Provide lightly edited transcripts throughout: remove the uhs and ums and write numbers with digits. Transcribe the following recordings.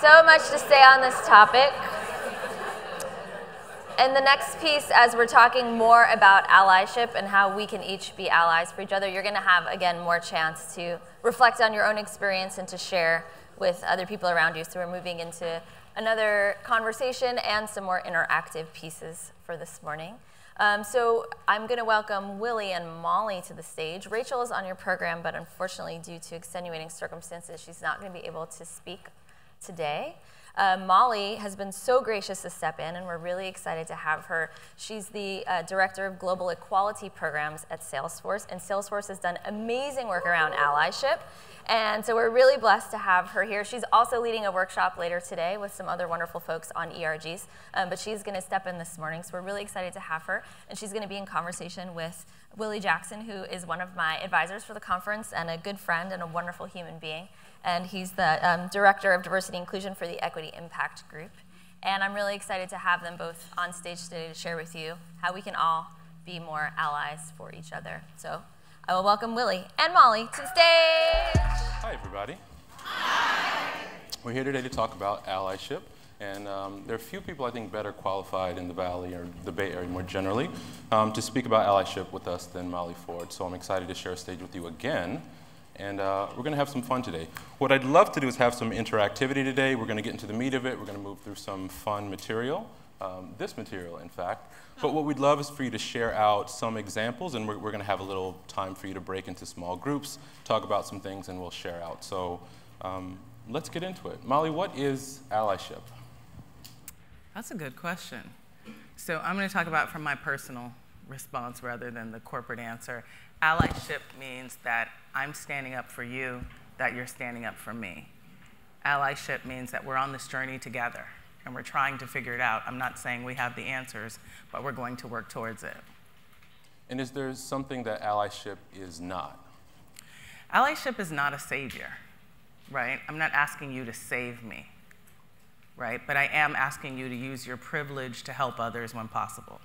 so much to say on this topic. In the next piece, as we're talking more about allyship and how we can each be allies for each other, you're going to have, again, more chance to reflect on your own experience and to share with other people around you. So we're moving into another conversation and some more interactive pieces for this morning. So I'm going to welcome Willie and Molly to the stage. Rachel is on your program, but unfortunately, due to extenuating circumstances, she's not going to be able to speak today. Molly has been so gracious to step in, and we're really excited to have her. She's the Director of Global Equality Programs at Salesforce, and Salesforce has done amazing work around allyship. And so we're really blessed to have her here. She's also leading a workshop later today with some other wonderful folks on ERGs, but she's going to step in this morning, so we're really excited to have her. And she's going to be in conversation with Willie Jackson, who is one of my advisors for the conference and a good friend and a wonderful human being. And he's the Director of Diversity and Inclusion for the Equity Impact Group. And I'm really excited to have them both on stage today to share with you how we can all be more allies for each other. So I will welcome Willie and Molly to the stage. Hi, everybody. Hi. We're here today to talk about allyship. And there are a few people, I think, better qualified in the Valley or the Bay Area more generally to speak about allyship with us than Molly Ford. So I'm excited to share a stage with you again. And we're going to have some fun today. What I'd love to do is have some interactivity today. We're going to get into the meat of it. We're going to move through some fun material, this material, in fact. But what we'd love is for you to share out some examples, and we're going to have a little time for you to break into small groups, talk about some things, and we'll share out. So let's get into it. Molly, what is allyship? That's a good question. So I'm going to talk about from my personal response rather than the corporate answer. Allyship means that I'm standing up for you, that you're standing up for me. Allyship means that we're on this journey together, and we're trying to figure it out. I'm not saying we have the answers, but we're going to work towards it. And is there something that allyship is not? Allyship is not a savior, right? I'm not asking you to save me, right? But I am asking you to use your privilege to help others when possible.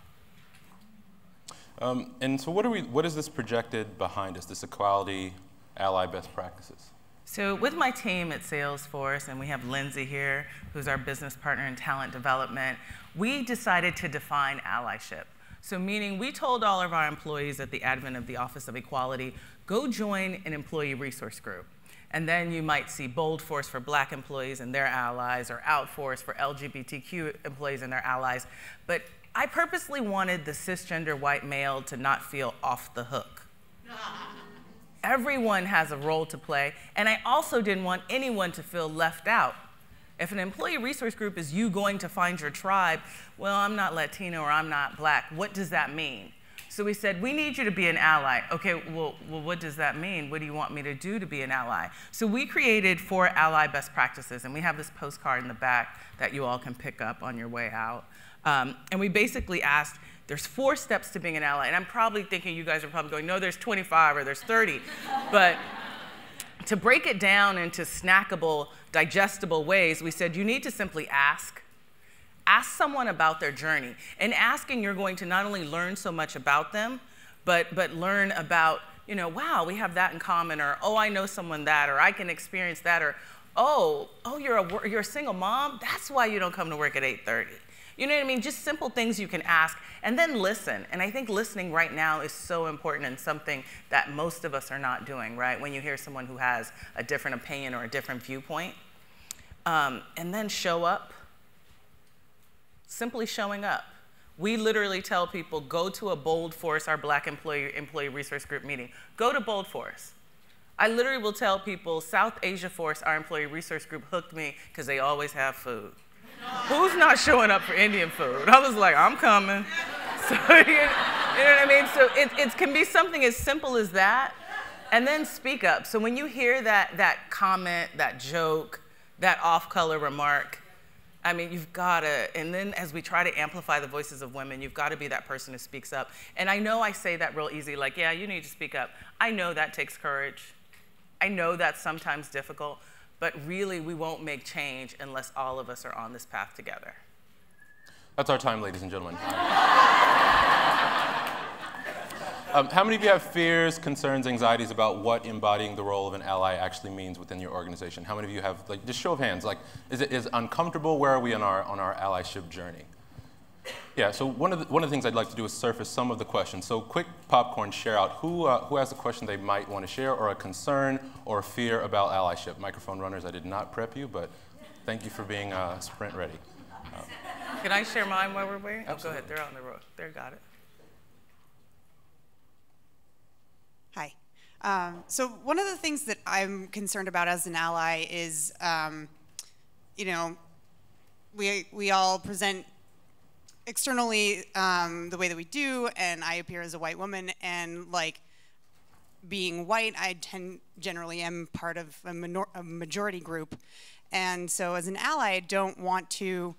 And so what is this projected behind us, this equality ally best practices? So with my team at Salesforce, and we have Lindsay here, who's our business partner in talent development, we decided to define allyship. So meaning we told all of our employees at the advent of the Office of Equality, go join an employee resource group. And then you might see Bold Force for Black employees and their allies, or Outforce for LGBTQ employees and their allies. But I purposely wanted the cisgender white male to not feel off the hook. Everyone has a role to play, and I also didn't want anyone to feel left out. If an employee resource group is you going to find your tribe, well, I'm not Latino or I'm not Black, what does that mean? So we said, we need you to be an ally. Okay, well, what does that mean? What do you want me to do to be an ally? So we created 4 ally best practices, and we have this postcard in the back that you all can pick up on your way out. And we basically asked, there's 4 steps to being an ally. And I'm probably thinking you guys are probably going, no, there's 25 or there's 30. But to break it down into snackable, digestible ways, we said you need to simply ask. Ask someone about their journey. In asking, you're going to not only learn so much about them, but learn about, you know, wow, we have that in common, or oh, I know someone that, or I can experience that, or oh, you're a single mom? That's why you don't come to work at 8:30. You know what I mean? Just simple things you can ask, and then listen. And I think listening right now is so important and something that most of us are not doing, right? When you hear someone who has a different opinion or a different viewpoint. And then show up. Simply showing up. We literally tell people, go to a Bold Force, our Black employee resource group meeting. Go to Bold Force. I literally will tell people, South Asia Force, our employee resource group, hooked me because they always have food. Who's not showing up for Indian food? I was like, I'm coming. So, you know what I mean? So it can be something as simple as that, and then speak up. So when you hear that comment, that joke, that off-color remark, I mean, you've got to, and then as we try to amplify the voices of women, you've got to be that person who speaks up. And I know I say that real easy, like, yeah, you need to speak up. I know that takes courage. I know that's sometimes difficult. But really, we won't make change unless all of us are on this path together. That's our time, ladies and gentlemen. How many of you have fears, concerns, anxieties about what embodying the role of an ally actually means within your organization? How many of you have, like, just show of hands, like, is it uncomfortable? Where are we on our allyship journey? Yeah, so one of the things I'd like to do is surface some of the questions. So quick popcorn share out. Who has a question they might want to share, or a concern or a fear about allyship? Microphone runners, I did not prep you, but thank you for being sprint ready. Can I share mine while we're waiting? Absolutely. Oh, go ahead, they're on the road. They got it. Hi. So one of the things that I'm concerned about as an ally is, you know, we all present externally the way that we do, and I appear as a white woman, and like being white, I generally am part of a majority group, and so as an ally, I don't want to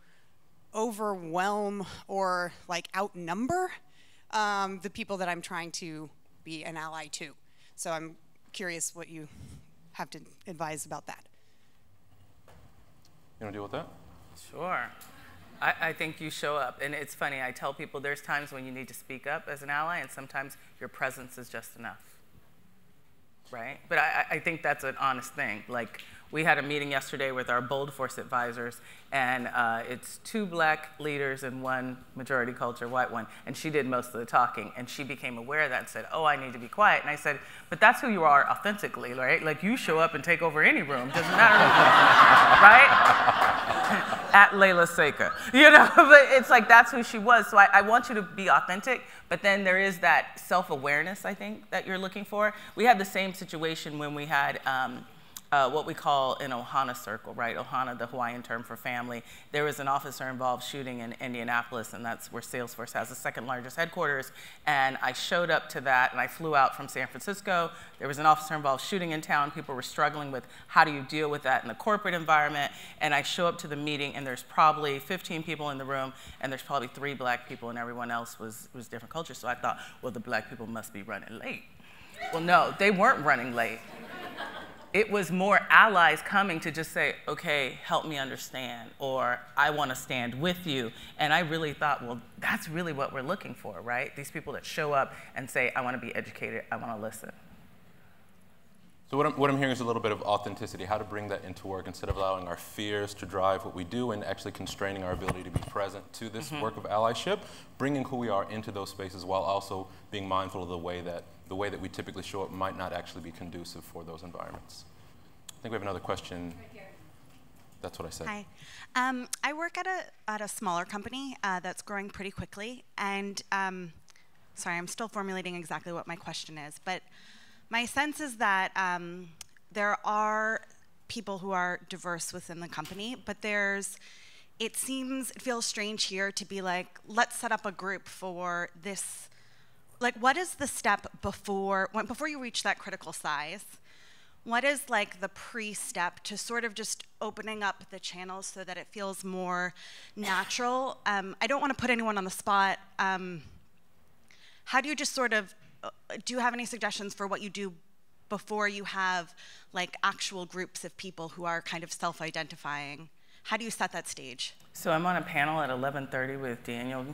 overwhelm or like outnumber the people that I'm trying to be an ally to. So I'm curious what you have to advise about that. You want to deal with that? Sure. I think you show up, and it's funny, I tell people there's times when you need to speak up as an ally, and sometimes your presence is just enough, right? But I think that's an honest thing. Like, we had a meeting yesterday with our Bold Force advisors, and it's 2 black leaders and 1 majority culture white one, and she did most of the talking, and she became aware of that and said, oh, I need to be quiet. And I said, but that's who you are authentically, right? Like, you show up and take over any room, doesn't matter, right? At Layla Seika, you know, but it's like that's who she was. So I want you to be authentic, but then there is that self-awareness, I think, that you're looking for. We had the same situation when we had what we call an Ohana circle, right? Ohana, the Hawaiian term for family. There was an officer-involved shooting in Indianapolis, and that's where Salesforce has the 2nd largest headquarters. And I showed up to that, and I flew out from San Francisco. There was an officer-involved shooting in town. People were struggling with how do you deal with that in the corporate environment. And I show up to the meeting, and there's probably 15 people in the room, and there's probably 3 black people, and everyone else was different cultures. So I thought, well, the black people must be running late. Well, no, they weren't running late. It was more allies coming to just say, okay, help me understand, or I want to stand with you. And I really thought, well, that's really what we're looking for, right? These people that show up and say, I want to be educated, I want to listen. So what I'm hearing is a little bit of authenticity, how to bring that into work instead of allowing our fears to drive what we do and actually constraining our ability to be present to this work of allyship, bringing who we are into those spaces while also being mindful of the way that we typically show up might not actually be conducive for those environments. I think we have another question. Right here. That's what I said. Hi. I work at a smaller company that's growing pretty quickly, and sorry, I'm still formulating exactly what my question is, but my sense is that there are people who are diverse within the company, but it feels strange here to be like, let's set up a group for this. Like, what is the step before you reach that critical size? What is like the pre-step to sort of just opening up the channels so that it feels more natural? I don't want to put anyone on the spot. How do you just sort of, do you have any suggestions for what you do before you have like actual groups of people who are kind of self-identifying? How do you set that stage? So I'm on a panel at 11:30 with Daniel,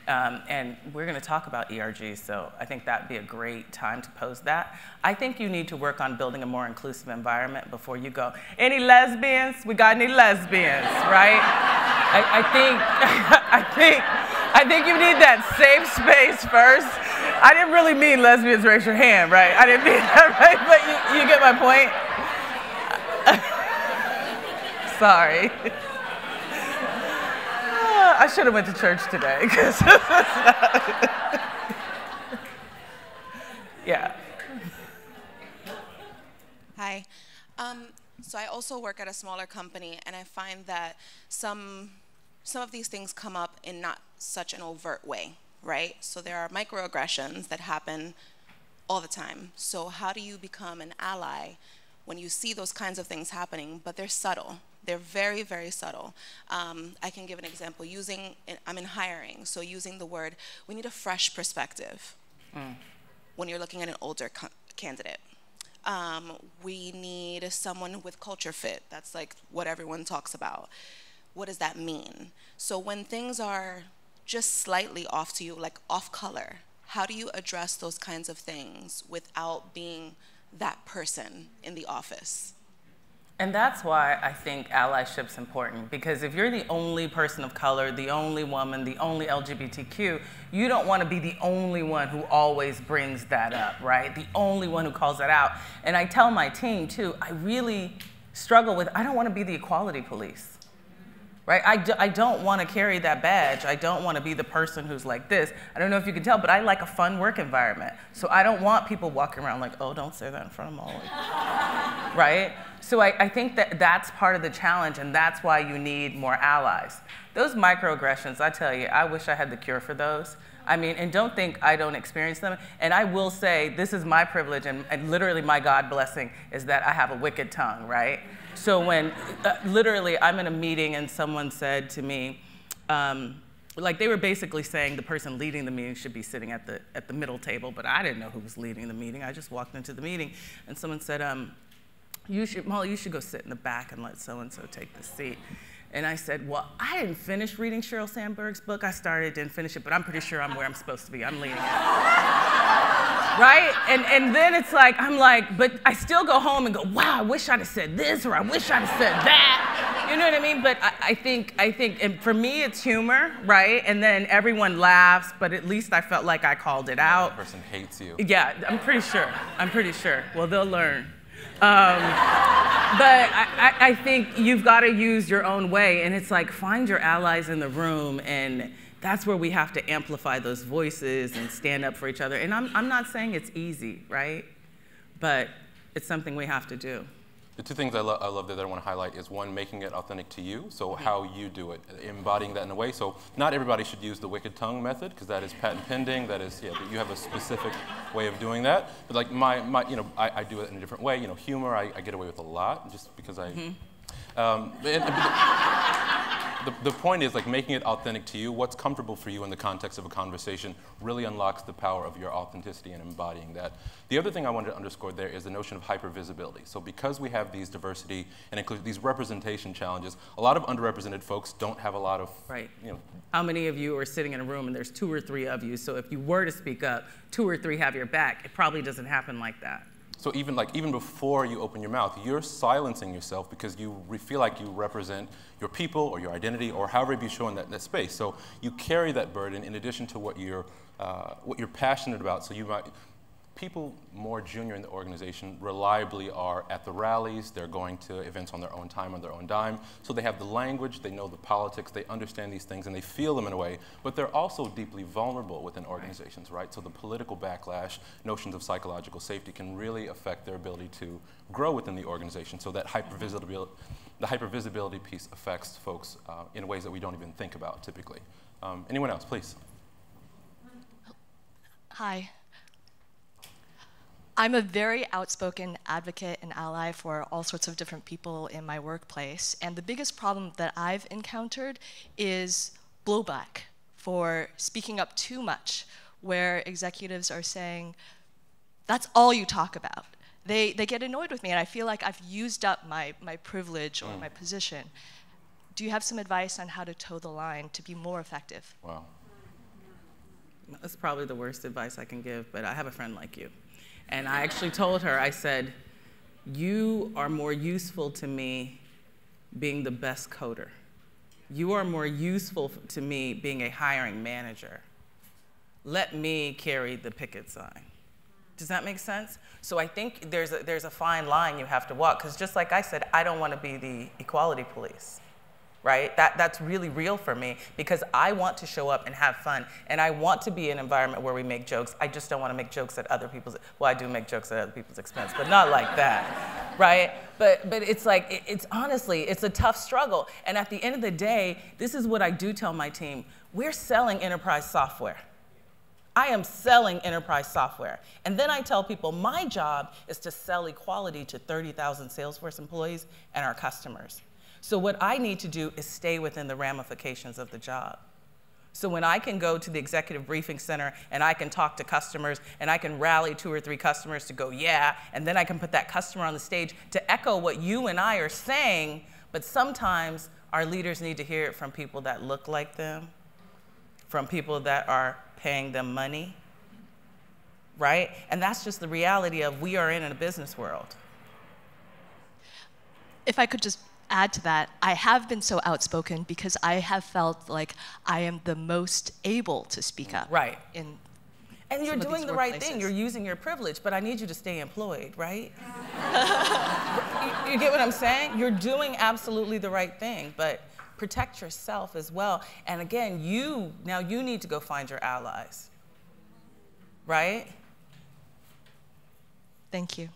and we're going to talk about ERGs, so I think that'd be a great time to pose that. I think you need to work on building a more inclusive environment before you go, any lesbians? We got any lesbians, right? I think you need that safe space first. I didn't really mean lesbians, raise your hand, right? I didn't mean that, right? But you get my point? Sorry. I should have went to church today. Yeah. Hi. So I also work at a smaller company, and I find that some of these things come up in not such an overt way, right? So there are microaggressions that happen all the time. So how do you become an ally when you see those kinds of things happening, but they're subtle? They're very, very subtle. I can give an example. I'm in hiring, so using the word, we need a fresh perspective when you're looking at an older candidate. We need someone with culture fit. That's like what everyone talks about. What does that mean? So when things are just slightly off to you, like off color, how do you address those kinds of things without being that person in the office? And that's why I think allyship's important, because if you're the only person of color, the only woman, the only LGBTQ, you don't want to be the only one who always brings that up, right? The only one who calls that out. And I tell my team too, I really struggle with, I don't want to be the equality police. Right? I don't want to carry that badge. I don't want to be the person who's like this. I don't know if you can tell, but I like a fun work environment. So I don't want people walking around like, oh, don't say that in front of Molly. Right? So I think that that's part of the challenge, and that's why you need more allies. Those microaggressions, I tell you, I wish I had the cure for those. I mean, and don't think I don't experience them. And I will say, this is my privilege, and literally my God blessing is that I have a wicked tongue, right? So when, literally, I'm in a meeting and someone said to me, like they were basically saying the person leading the meeting should be sitting at the middle table, but I didn't know who was leading the meeting. I just walked into the meeting, and someone said, Molly, you should go sit in the back and let so-and-so take the seat. And I said, well, I didn't finish reading Sheryl Sandberg's book. I started, didn't finish it, but I'm pretty sure I'm where I'm supposed to be. I'm leading it. Right? And then it's like, I'm like, but I still go home and go, wow, I wish I'd have said this, or I wish I'd have said that. You know what I mean? But I think, and for me, it's humor, right? And then everyone laughs, but at least I felt like I called it out. That person hates you. Yeah, I'm pretty sure. I'm pretty sure. Well, they'll learn. But I think you've got to use your own way, and it's like find your allies in the room, and that's where we have to amplify those voices and stand up for each other. And I'm not saying it's easy, right? But it's something we have to do. The two things I love that I want to highlight is one, making it authentic to you, so how you do it, embodying that in a way. So not everybody should use the wicked tongue method, because that is patent pending. That is, yeah, you have a specific way of doing that. But like I do it in a different way. You know, humor, I get away with a lot just because I. The point is, like, making it authentic to you, what's comfortable for you in the context of a conversation really unlocks the power of your authenticity and embodying that. The other thing I wanted to underscore there is the notion of hypervisibility. So because we have these diversity and include these representation challenges, a lot of underrepresented folks don't have a lot of, right. You know. How many of you are sitting in a room and there's 2 or 3 of you, so if you were to speak up, 2 or 3 have your back. It probably doesn't happen like that. So even before you open your mouth, you're silencing yourself because you feel like you represent your people or your identity or however you show in that space. So you carry that burden in addition to what you're passionate about. So people more junior in the organization reliably are at the rallies. They're going to events on their own time, on their own dime. So they have the language, they know the politics, they understand these things, and they feel them in a way. But they're also deeply vulnerable within organizations, right? So the political backlash, notions of psychological safety can really affect their ability to grow within the organization. So that the hypervisibility piece affects folks in ways that we don't even think about typically. Anyone else, please? Hi. I'm a very outspoken advocate and ally for all sorts of different people in my workplace, and the biggest problem that I've encountered is blowback for speaking up too much, where executives are saying, that's all you talk about. They get annoyed with me, and I feel like I've used up my privilege or my position. Do you have some advice on how to toe the line to be more effective? Wow. That's probably the worst advice I can give, but I have a friend like you. And I actually told her, I said, you are more useful to me being the best coder. You are more useful to me being a hiring manager. Let me carry the picket sign. Does that make sense? So I think there's a fine line you have to walk, because just like I said, I don't want to be the equality police. Right? That's really real for me, because I want to show up and have fun, and I want to be in an environment where we make jokes. I just don't want to make jokes at other people's, well, I do make jokes at other people's expense, but not like that, right? But it's like, it's honestly, it's a tough struggle. And at the end of the day, this is what I do tell my team. We're selling enterprise software. I am selling enterprise software. And then I tell people my job is to sell equality to 30,000 Salesforce employees and our customers. So what I need to do is stay within the ramifications of the job. So when I can go to the executive briefing center and I can talk to customers and I can rally 2 or 3 customers to go, yeah, and then I can put that customer on the stage to echo what you and I are saying, but sometimes our leaders need to hear it from people that look like them, from people that are paying them money, right? And that's just the reality of we are in a business world. If I could just add to that, I have been so outspoken because I have felt like I am the most able to speak up. Right. And you're doing the right thing. You're using your privilege, but I need you to stay employed, right? You get what I'm saying? You're doing absolutely the right thing, but protect yourself as well. And again, now you need to go find your allies, right? Thank you.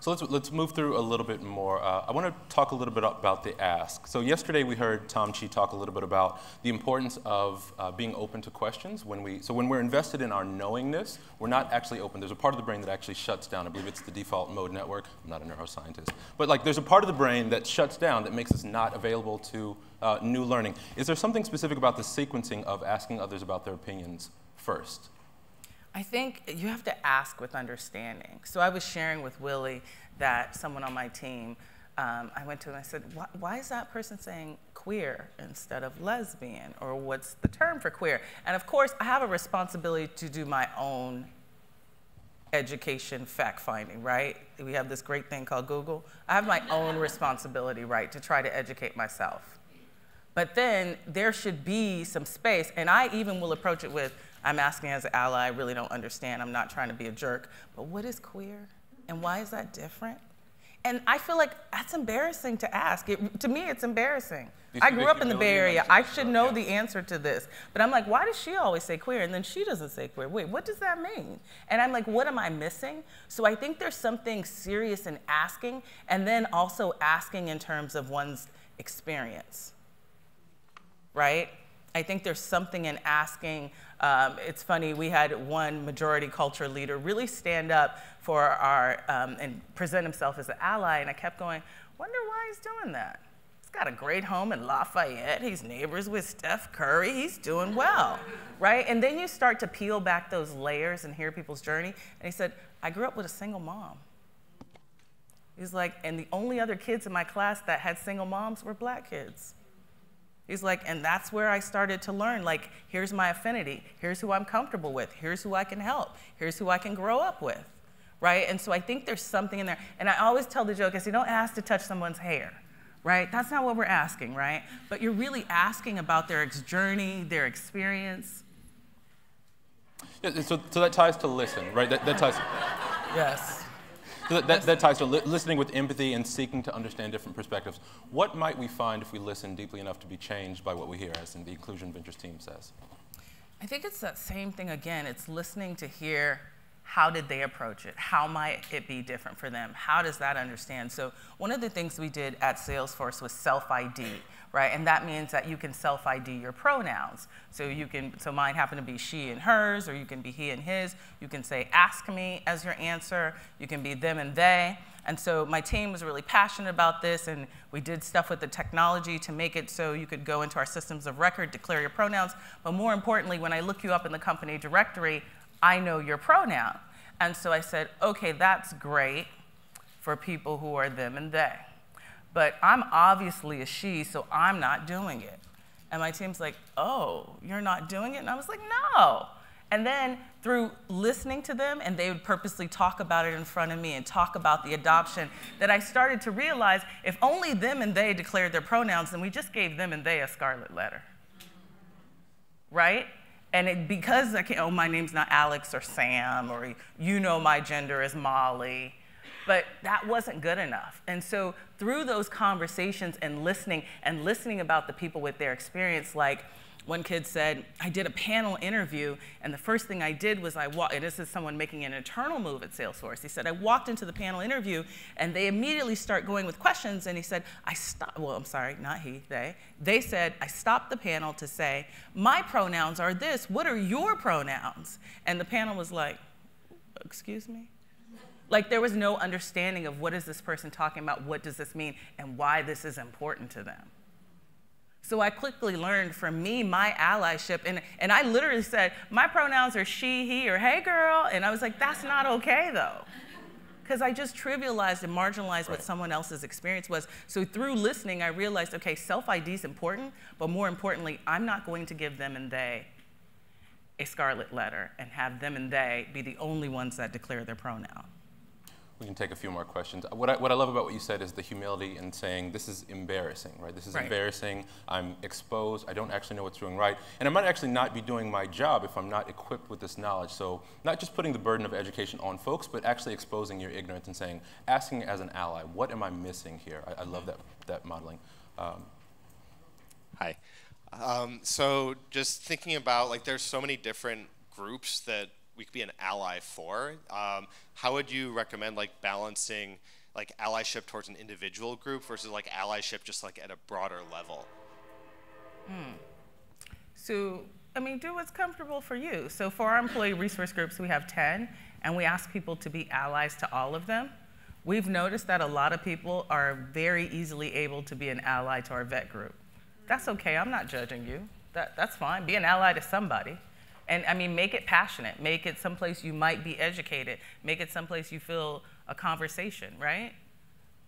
So let's move through a little bit more. I want to talk a little bit about the ask. So yesterday we heard Tom Chi talk a little bit about the importance of being open to questions. When we're invested in our knowingness, we're not actually open. There's a part of the brain that actually shuts down. I believe it's the default mode network. I'm not a neuroscientist. But like there's a part of the brain that shuts down that makes us not available to new learning. Is there something specific about the sequencing of asking others about their opinions first? I think you have to ask with understanding. So I was sharing with Willie that someone on my team, I went to and I said, why is that person saying queer instead of lesbian? Or what's the term for queer? And of course, I have a responsibility to do my own education fact-finding, right? We have this great thing called Google. I have my own responsibility, right, to try to educate myself. But then there should be some space, and I even will approach it with, I'm asking as an ally, I really don't understand, I'm not trying to be a jerk, but what is queer? And why is that different? And I feel like that's embarrassing to ask. To me, it's embarrassing. I grew up in the Bay Area. I should know the answer to this. But I'm like, why does she always say queer? And then she doesn't say queer. Wait, what does that mean? And I'm like, what am I missing? So I think there's something serious in asking, and then also asking in terms of one's experience, right? I think there's something in asking. It's funny, we had one majority culture leader really stand up for our, and present himself as an ally, and I kept going, wonder why he's doing that. He's got a great home in Lafayette, he's neighbors with Steph Curry, he's doing well, right? And then you start to peel back those layers and hear people's journey, and he said, I grew up with a single mom. He's like, and the only other kids in my class that had single moms were black kids. He's like, and that's where I started to learn, like, here's my affinity, here's who I'm comfortable with, here's who I can help, here's who I can grow up with, right? And so I think there's something in there. And I always tell the joke, I say, don't ask to touch someone's hair, right? That's not what we're asking, right? But you're really asking about their journey, their experience. Yeah, so that ties to listen, right? That ties. Yes. So that ties to listening with empathy and seeking to understand different perspectives. What might we find if we listen deeply enough to be changed by what we hear, as in the Inclusion Ventures team says? I think it's that same thing again. It's listening to hear how did they approach it? How might it be different for them? How does that understand? So one of the things we did at Salesforce was self-ID, right? And that means that you can self-ID your pronouns. So mine happen to be she and hers, or you can be he and his. You can say, ask me as your answer. You can be them and they. And so my team was really passionate about this, and we did stuff with the technology to make it so you could go into our systems of record, declare your pronouns. But more importantly, when I look you up in the company directory, I know your pronoun. And so I said, okay, that's great for people who are them and they. But I'm obviously a she, so I'm not doing it. And my team's like, oh, you're not doing it? And I was like, no. And then through listening to them, and they would purposely talk about it in front of me and talk about the adoption, that I started to realize if only them and they declared their pronouns, then we just gave them and they a scarlet letter, right? And because I can't, oh, my name's not Alex or Sam, or you know my gender is Molly, but that wasn't good enough. And so through those conversations and listening about the people with their experience, like one kid said, I did a panel interview, and the first thing I did was and this is someone making an internal move at Salesforce. He said, I walked into the panel interview, and they immediately start going with questions, and he said, they said, I stopped the panel to say, my pronouns are this, what are your pronouns? And the panel was like, excuse me? Like there was no understanding of what is this person talking about, what does this mean, and why this is important to them. So I quickly learned from me, my allyship, and I literally said, my pronouns are she, he, or hey girl, and I was like, that's not okay though. Because I just trivialized and marginalized what someone else's experience was. So through listening, I realized, okay, self-ID is important, but more importantly, I'm not going to give them and they a scarlet letter and have them and they be the only ones that declare their pronoun. We can take a few more questions. What I love about what you said is the humility in saying this is embarrassing, right? This is embarrassing. I'm exposed. I don't actually know what's doing right. And I might actually not be doing my job if I'm not equipped with this knowledge. So not just putting the burden of education on folks, but actually exposing your ignorance and saying, asking as an ally, what am I missing here? I love that modeling. Hi. So just thinking about, like, there's so many different groups that we could be an ally for. How would you recommend, like, balancing, like, allyship towards an individual group versus, like, allyship just, like, at a broader level? So, I mean, do what's comfortable for you. So for our employee resource groups, we have 10, and we ask people to be allies to all of them. We've noticed that a lot of people are very easily able to be an ally to our vet group. That's okay, I'm not judging you. That's fine, be an ally to somebody. And I mean, make it passionate. Make it someplace you might be educated. Make it someplace you feel a conversation, right?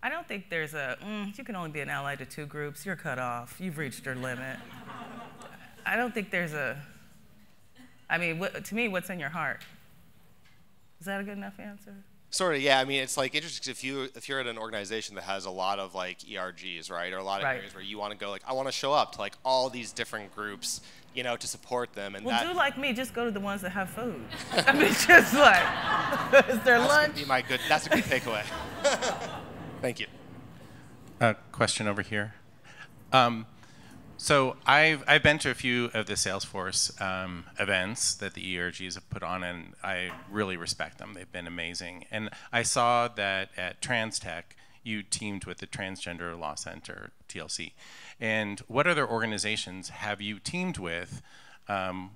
I don't think there's a, you can only be an ally to 2 groups, you're cut off, you've reached your limit. I don't think there's a, I mean, to me, what's in your heart? Is that a good enough answer? Sort of, yeah. I mean, it's like interesting if you're at an organization that has a lot of like ERGs, right, or a lot of areas where you want to go, like, I want to show up to like all these different groups, you know, to support them. And well, do like me, just go to the ones that have food. I mean, just like, is there lunch? That's a good takeaway. Thank you. Question over here. So I've been to a few of the Salesforce events that the ERGs have put on, and I really respect them. They've been amazing. And I saw that at TransTech, you teamed with the Transgender Law Center, TLC. And what other organizations have you teamed with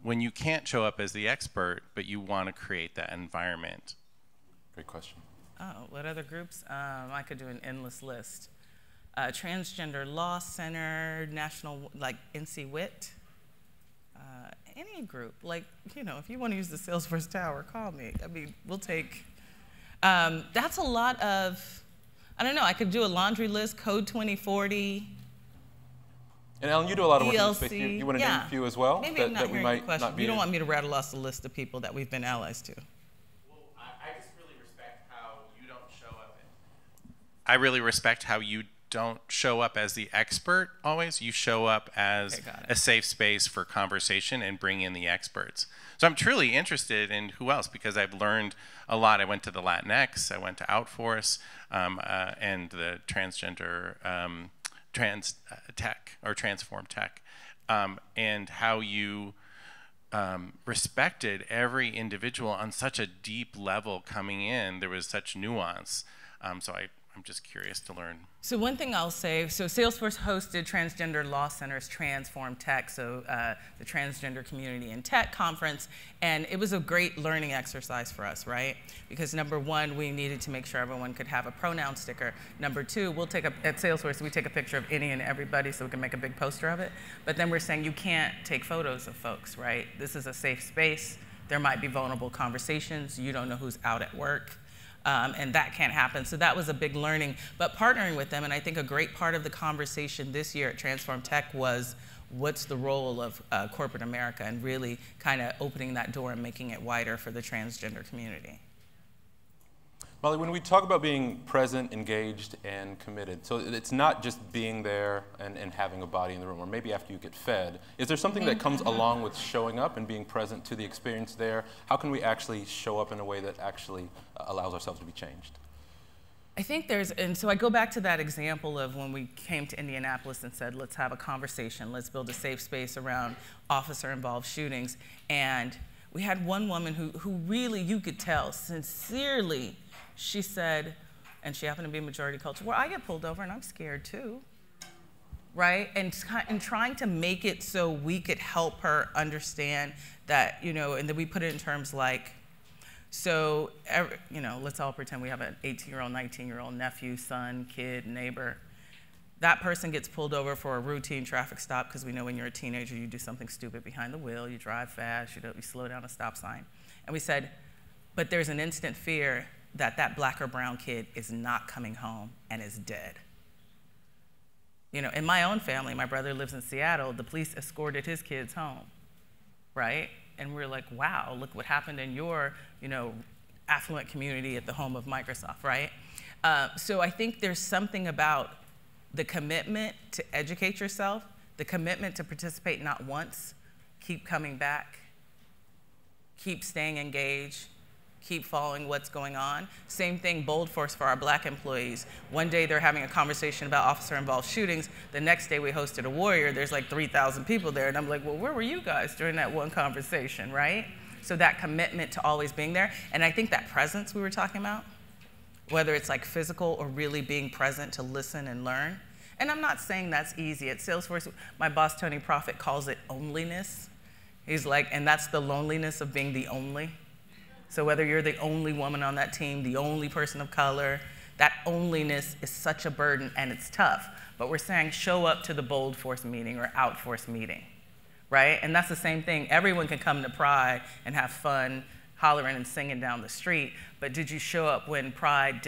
when you can't show up as the expert, but you want to create that environment? Great question. Oh, what other groups? I could do an endless list. Transgender Law Center, National, like NC WIT, any group. Like, you know, if you want to use the Salesforce Tower, call me. I mean, we'll take, that's a lot of, I don't know, I could do a laundry list, Code 2040. And Ellen, you do a lot of work in this TLC. space. You want to name a few as well? Maybe I'm not hearing your question. Not be you don't want me to rattle off the list of people that we've been allies to. Well, I just really respect how you don't show up. I really respect how you don't show up as the expert always. You show up as a safe space for conversation and bring in the experts. So I'm truly interested in who else, because I've learned a lot. I went to the Latinx, I went to Outforce, and the transgender trans tech, or transform tech, and how you respected every individual on such a deep level coming in. There was such nuance. So I'm just curious to learn. So one thing I'll say, so Salesforce hosted Transgender Law Center's Transform Tech, so the Transgender Community in Tech conference, and it was a great learning exercise for us, right? Because number one, we needed to make sure everyone could have a pronoun sticker. Number two, at Salesforce, we take a picture of any and everybody so we can make a big poster of it. But then we're saying you can't take photos of folks, right? This is a safe space. There might be vulnerable conversations. You don't know who's out at work. And that can't happen. So that was a big learning. But partnering with them, and I think a great part of the conversation this year at Transform Tech was, what's the role of corporate America, and really kind of opening that door and making it wider for the transgender community. Molly, when we talk about being present, engaged, and committed, so it's not just being there and having a body in the room, or maybe after you get fed. Is there something that comes along with showing up and being present to the experience there? How can we actually show up in a way that actually allows ourselves to be changed? I think and so I go back to that example of when we came to Indianapolis and said, let's have a conversation, let's build a safe space around officer-involved shootings. And we had one woman who really, you could tell, sincerely, she said, and she happened to be majority culture, well, I get pulled over and I'm scared too, right? And trying to make it so we could help her understand that, you know, and then we put it in terms like, so, you know, let's all pretend we have an 18-year-old, 19-year-old nephew, son, kid, neighbor. That person gets pulled over for a routine traffic stop, because we know when you're a teenager, you do something stupid behind the wheel, you drive fast, you slow down a stop sign. And we said, but there's an instant fear that that black or brown kid is not coming home and is dead. You know, in my own family, my brother lives in Seattle, the police escorted his kids home, right? And we're like, wow, look what happened in your, affluent community at the home of Microsoft, right? So I think there's something about the commitment to educate yourself, the commitment to participate not once, keep coming back, keep staying engaged, keep following what's going on. Same thing, Bold Force for our Black employees. One day they're having a conversation about officer-involved shootings. The next day we hosted a Warrior. There's like 3,000 people there. And I'm like, well, where were you guys during that one conversation, right? So that commitment to always being there. And I think that presence we were talking about, whether it's like physical or really being present to listen and learn. And I'm not saying that's easy. At Salesforce, my boss, Tony Profit, calls it onlyness. He's like, and that's the loneliness of being the only. So whether you're the only woman on that team, the only person of color, that onlyness is such a burden and it's tough. But we're saying show up to the Bold Force meeting or Outforce meeting, right? And that's the same thing. Everyone can come to Pride and have fun hollering and singing down the street, but did you show up when Pride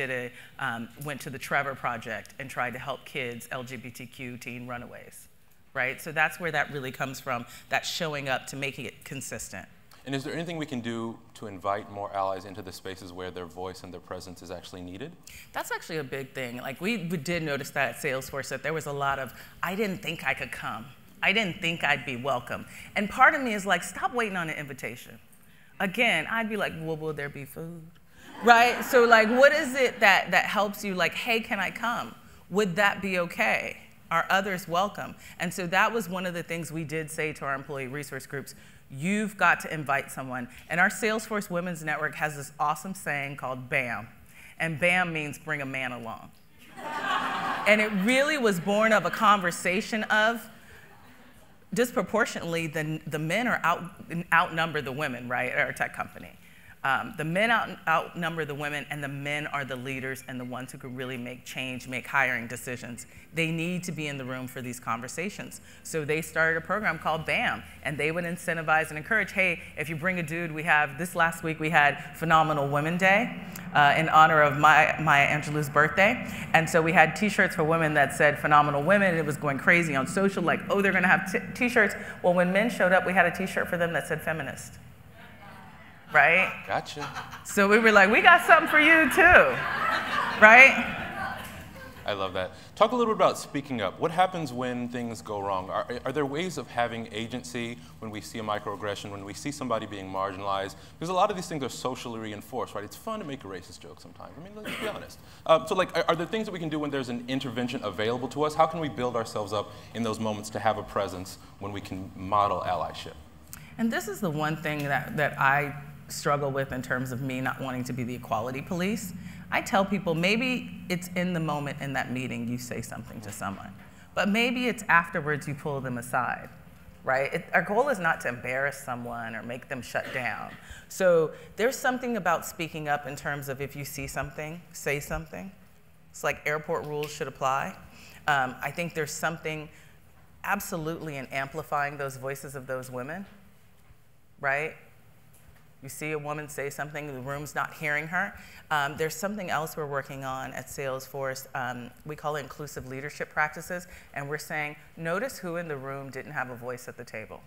went to the Trevor Project and tried to help kids, LGBTQ teen runaways, right? So that's where that really comes from, that showing up to making it consistent. And is there anything we can do to invite more allies into the spaces where their voice and their presence is actually needed? That's actually a big thing. Like we did notice that at Salesforce, that there was a lot of, I didn't think I could come. I didn't think I'd be welcome. And part of me is like, stop waiting on an invitation. Again, I'd be like, well, will there be food? Right? So like, what is it that helps you like, hey, can I come? Would that be okay? Are others welcome? And so that was one of the things we did say to our employee resource groups. You've got to invite someone. And our Salesforce Women's Network has this awesome saying called BAM. And BAM means bring a man along. And it really was born of a conversation of, disproportionately, the men are outnumber the women, right, at our tech company. The men outnumber the women, and the men are the leaders and the ones who can really make change, make hiring decisions. They need to be in the room for these conversations. So they started a program called BAM, and they would incentivize and encourage, hey, if you bring a dude, this last week we had Phenomenal Women Day in honor of Maya Angelou's birthday. And so we had t-shirts for women that said Phenomenal Women, and it was going crazy on social, like, oh, they're gonna have t-shirts. Well, when men showed up, we had a t-shirt for them that said feminist. Right? Gotcha. So we were like, we got something for you too, right? I love that. Talk a little bit about speaking up. What happens when things go wrong? Are there ways of having agency when we see a microaggression, when we see somebody being marginalized? Because a lot of these things are socially reinforced, right? It's fun to make a racist joke sometimes. I mean, let's be honest. So like, are there things that we can do when there's an intervention available to us? How can we build ourselves up in those moments to have a presence when we can model allyship? And this is the one thing that I struggle with in terms of me not wanting to be the equality police. I tell people maybe it's in the moment in that meeting you say something to someone, but maybe it's afterwards you pull them aside, right? Our goal is not to embarrass someone or make them shut down. So there's something about speaking up in terms of if you see something, say something. It's like airport rules should apply. I think there's something absolutely in amplifying those voices of those women, right? You see a woman say something, the room's not hearing her. There's something else we're working on at Salesforce. We call it inclusive leadership practices, and we're saying, notice who in the room didn't have a voice at the table,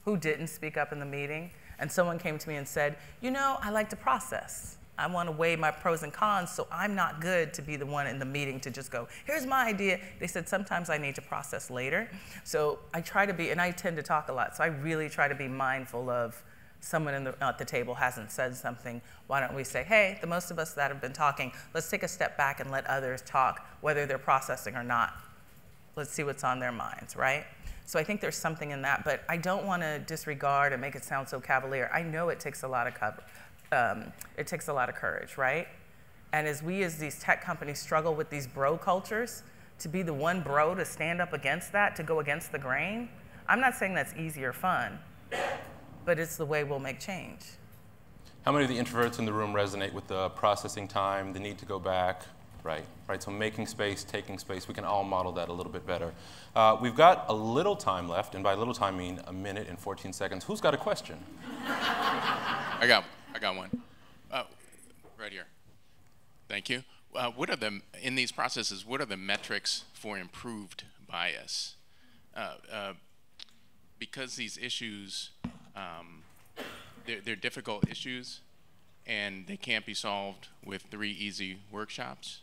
who didn't speak up in the meeting. And someone came to me and said, you know, I like to process. I want to weigh my pros and cons, so I'm not good to be the one in the meeting to just go, here's my idea. They said, sometimes I need to process later. So I try to be, and I tend to talk a lot, so I really try to be mindful of someone at the table hasn't said something. Why don't we say, hey, the most of us that have been talking, let's take a step back and let others talk, whether they're processing or not. Let's see what's on their minds, right? So I think there's something in that, but I don't want to disregard and make it sound so cavalier. I know it takes a lot of courage, right? And as these tech companies struggle with these bro cultures, to be the one bro to stand up against that, to go against the grain, I'm not saying that's easy or fun, but it's the way we'll make change. How many of the introverts in the room resonate with the processing time, the need to go back? Right. So making space, taking space, we can all model that a little bit better. We've got a little time left, and by little time I mean a minute and 14 seconds. Who's got a question? I got one. Right here. Thank you. In these processes, what are the metrics for improved bias? Because these issues they're difficult issues, and they can't be solved with 3 easy workshops,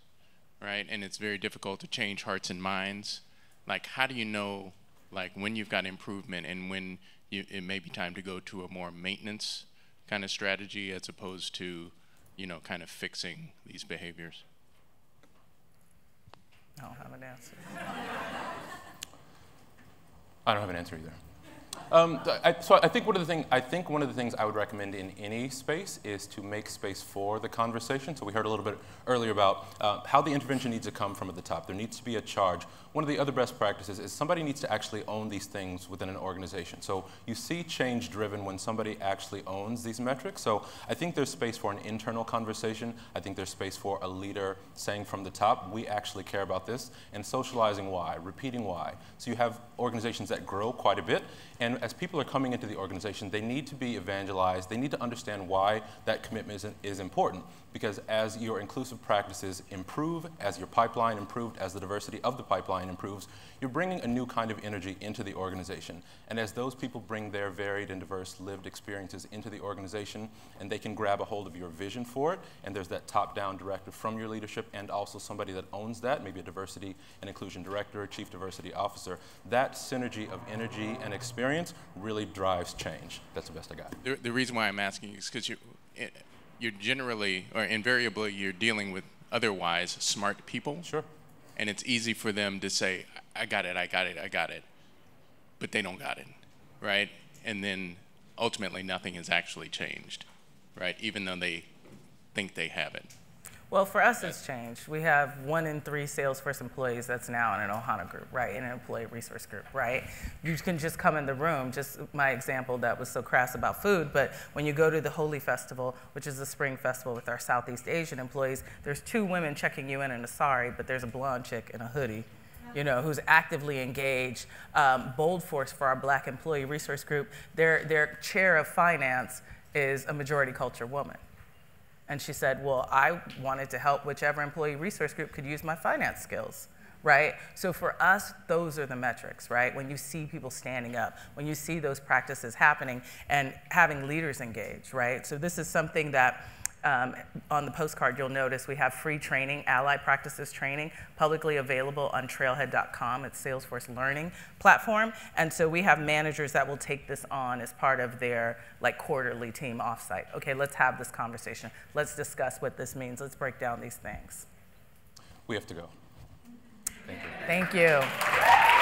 right? And it's very difficult to change hearts and minds. Like, how do you know, like, when you've got improvement and when it may be time to go to a more maintenance kind of strategy as opposed to, you know, kind of fixing these behaviors? I don't have an answer. I don't have an answer either. So I think one of the things I would recommend in any space is to make space for the conversation. So we heard a little bit earlier about how the intervention needs to come from at the top. There needs to be a charge. One of the other best practices is somebody needs to actually own these things within an organization. So you see change driven when somebody actually owns these metrics. So I think there's space for an internal conversation. I think there's space for a leader saying from the top, we actually care about this, and socializing why, repeating why. So you have organizations that grow quite a bit, and as people are coming into the organization, they need to be evangelized. They need to understand why that commitment is important. Because as your inclusive practices improve, as your pipeline improved, as the diversity of the pipeline improves, you're bringing a new kind of energy into the organization. And as those people bring their varied and diverse lived experiences into the organization, and they can grab a hold of your vision for it, and there's that top-down directive from your leadership and also somebody that owns that, maybe a diversity and inclusion director, a chief diversity officer, that synergy of energy and experience really drives change. That's the best I got. The reason why I'm asking is because you're generally, or invariably, you're dealing with otherwise smart people. Sure. And it's easy for them to say, I got it, I got it, I got it. But they don't got it, right? And then ultimately nothing has actually changed, right? Even though they think they have it. Well, for us, it's changed. We have 1 in 3 Salesforce employees that's now in an Ohana group, right, in an employee resource group, right? You can just come in the room, just my example that was so crass about food, but when you go to the Holi Festival, which is the spring festival with our Southeast Asian employees, there's 2 women checking you in a sari, but there's a blonde chick in a hoodie, you know, who's actively engaged. Bold Force for our Black employee resource group, their chair of finance is a majority culture woman. And she said, well, I wanted to help whichever employee resource group could use my finance skills, right? So for us, those are the metrics, right? When you see people standing up, when you see those practices happening and having leaders engage, right? So this is something that on the postcard, you'll notice we have free training, ally practices training, publicly available on trailhead.com. It's Salesforce learning platform. And so we have managers that will take this on as part of their quarterly team offsite. Okay, let's have this conversation. Let's discuss what this means. Let's break down these things. We have to go. Thank you. Thank you.